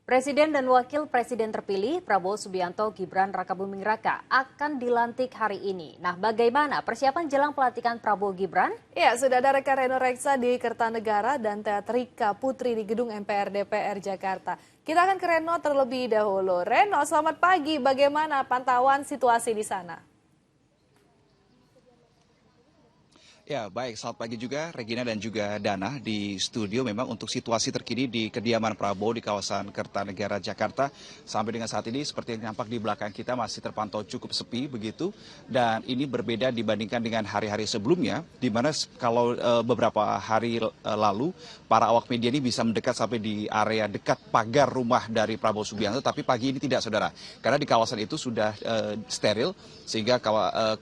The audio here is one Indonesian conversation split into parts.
Presiden dan Wakil Presiden terpilih Prabowo Subianto Gibran Rakabuming Raka akan dilantik hari ini. Nah, bagaimana persiapan jelang pelantikan Prabowo Gibran? Ya, sudah ada rekan Reno Reksa di Kertanegara dan Teatrika Putri di Gedung MPR DPR Jakarta. Kita akan ke Reno terlebih dahulu. Reno, selamat pagi. Bagaimana pantauan situasi di sana? Ya, baik. Selamat pagi juga Regina dan juga Dana di studio. Memang untuk situasi terkini di kediaman Prabowo di kawasan Kertanegara, Jakarta. Sampai dengan saat ini seperti yang nampak di belakang kita masih terpantau cukup sepi begitu. Dan ini berbeda dibandingkan dengan hari-hari sebelumnya. Di mana kalau beberapa hari lalu para awak media ini bisa mendekat sampai di area dekat pagar rumah dari Prabowo Subianto. Tapi pagi ini tidak, saudara. Karena di kawasan itu sudah steril. Sehingga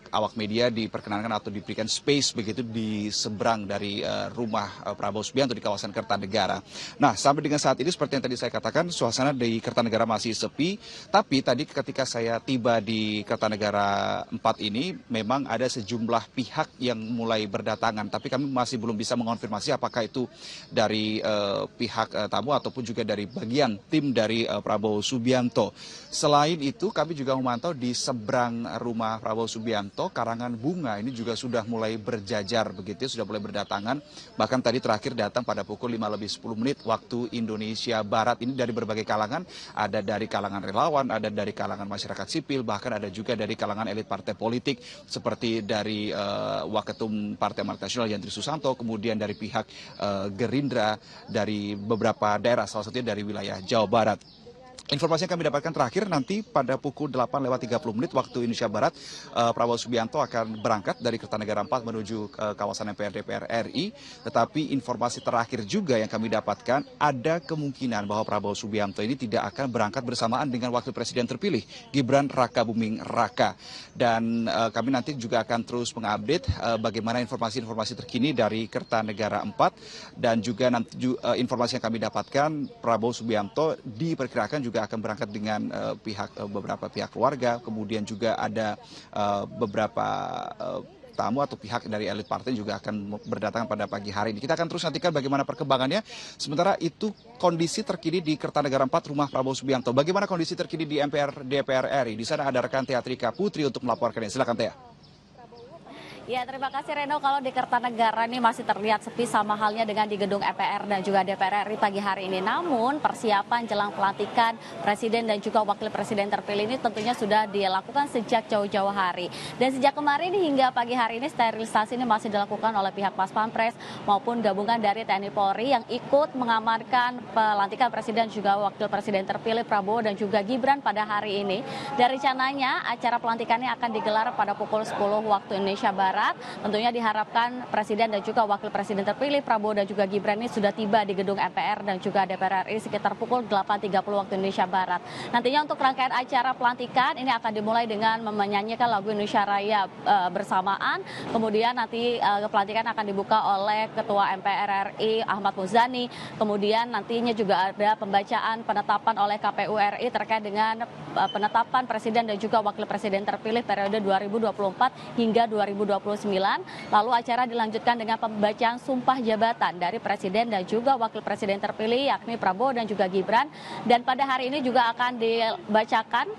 awak media diperkenankan atau diberikan space begitu di seberang dari rumah Prabowo Subianto di kawasan Kertanegara. Nah, sampai dengan saat ini seperti yang tadi saya katakan, suasana di Kertanegara masih sepi. Tapi tadi ketika saya tiba di Kertanegara 4 ini, memang ada sejumlah pihak yang mulai berdatangan. Tapi kami masih belum bisa mengonfirmasi apakah itu dari pihak tamu ataupun juga dari bagian tim dari Prabowo Subianto. Selain itu, kami juga memantau di seberang rumah Prabowo Subianto, karangan bunga ini juga sudah mulai berjajar begitu, sudah mulai berdatangan. Bahkan tadi terakhir datang pada pukul 5:10 waktu Indonesia Barat. Ini dari berbagai kalangan, ada dari kalangan relawan, ada dari kalangan masyarakat sipil, bahkan ada juga dari kalangan elit partai politik seperti dari Waketum Partai Amanat Nasional Yandri Susanto, kemudian dari pihak Gerindra, dari beberapa daerah, salah satunya dari wilayah Jawa Barat. Informasi yang kami dapatkan terakhir nanti pada pukul 8:30 waktu Indonesia Barat, Prabowo Subianto akan berangkat dari Kertanegara 4 menuju ke kawasan MPR DPR RI. Tetapi informasi terakhir juga yang kami dapatkan, ada kemungkinan bahwa Prabowo Subianto ini tidak akan berangkat bersamaan dengan Wakil Presiden terpilih Gibran Rakabuming Raka. Dan kami nanti juga akan terus mengupdate bagaimana informasi-informasi terkini dari Kertanegara 4. Dan juga nanti informasi yang kami dapatkan, Prabowo Subianto diperkirakan juga akan berangkat dengan beberapa pihak keluarga, kemudian juga ada beberapa tamu atau pihak dari elit partai juga akan berdatangan pada pagi hari ini. Kita akan terus nantikan bagaimana perkembangannya. Sementara itu kondisi terkini di Kertanegara 4 rumah Prabowo Subianto. Bagaimana kondisi terkini di MPR DPR RI? Di sana ada rekan Teatrika Putri untuk melaporkannya. Silakan Tea. Ya, terima kasih Reno. Kalau di Kertanegara ini masih terlihat sepi sama halnya dengan di gedung MPR dan juga DPR RI pagi hari ini. Namun persiapan jelang pelantikan Presiden dan juga Wakil Presiden terpilih ini tentunya sudah dilakukan sejak jauh-jauh hari. Dan sejak kemarin hingga pagi hari ini sterilisasi ini masih dilakukan oleh pihak Pas Pampres maupun gabungan dari TNI Polri yang ikut mengamankan pelantikan Presiden juga Wakil Presiden terpilih Prabowo dan juga Gibran pada hari ini. Dan rencananya acara pelantikannya akan digelar pada pukul 10 waktu Indonesia Barat. Tentunya diharapkan Presiden dan juga Wakil Presiden terpilih Prabowo dan juga Gibran ini sudah tiba di gedung MPR dan juga DPR RI sekitar pukul 8.30 waktu Indonesia Barat. Nantinya untuk rangkaian acara pelantikan ini akan dimulai dengan menyanyikan lagu Indonesia Raya bersamaan. Kemudian nanti pelantikan akan dibuka oleh Ketua MPR RI Ahmad Muzani. Kemudian nantinya juga ada pembacaan penetapan oleh KPU RI terkait dengan penetapan Presiden dan juga Wakil Presiden terpilih periode 2024 hingga 2029. Lalu acara dilanjutkan dengan pembacaan sumpah jabatan dari Presiden dan juga Wakil Presiden terpilih yakni Prabowo dan juga Gibran. Dan pada hari ini juga akan dibacakan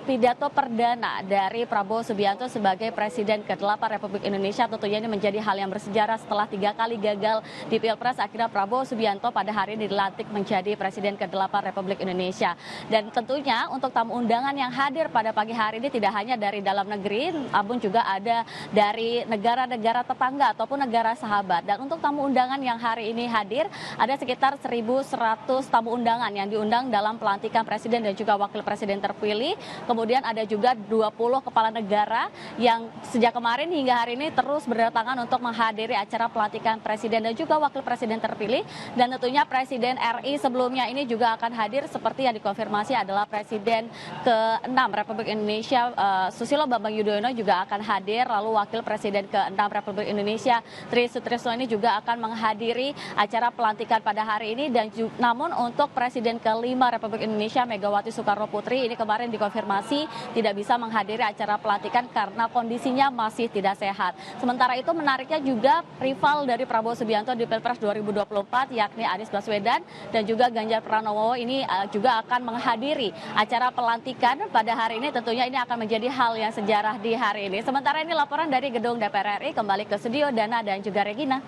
pidato perdana dari Prabowo Subianto sebagai Presiden ke-8 Republik Indonesia. Tentunya ini menjadi hal yang bersejarah setelah 3 kali gagal di Pilpres. Akhirnya Prabowo Subianto pada hari ini dilantik menjadi Presiden ke-8 Republik Indonesia. Dan tentunya untuk tamu undangan yang hadir pada pagi hari ini tidak hanya dari dalam negeri, namun juga ada dari negara-negara tetangga ataupun negara sahabat. Dan untuk tamu undangan yang hari ini hadir, ada sekitar 1.100 tamu undangan yang diundang dalam pelantikan Presiden dan juga Wakil Presiden terpilih. Kemudian ada juga 20 kepala negara yang sejak kemarin hingga hari ini terus berdatangan untuk menghadiri acara pelantikan Presiden dan juga Wakil Presiden terpilih. Dan tentunya Presiden RI sebelumnya ini juga akan hadir seperti yang dikonfirmasi adalah Presiden ke-6 Republik Indonesia Susilo Bambang Yudhoyono juga akan hadir Hair, lalu Wakil Presiden ke-6 Republik Indonesia Tri Sutrisno ini juga akan menghadiri acara pelantikan pada hari ini. Dan namun untuk Presiden ke-5 Republik Indonesia Megawati Soekarno Putri ini kemarin dikonfirmasi tidak bisa menghadiri acara pelantikan karena kondisinya masih tidak sehat. Sementara itu menariknya juga rival dari Prabowo Subianto di Pilpres 2024 yakni Anies Baswedan dan juga Ganjar Pranowo ini juga akan menghadiri acara pelantikan pada hari ini. Tentunya ini akan menjadi hal yang sejarah di hari ini. Sementara ini laporan dari gedung DPR RI, kembali ke studio Dana dan juga Regina.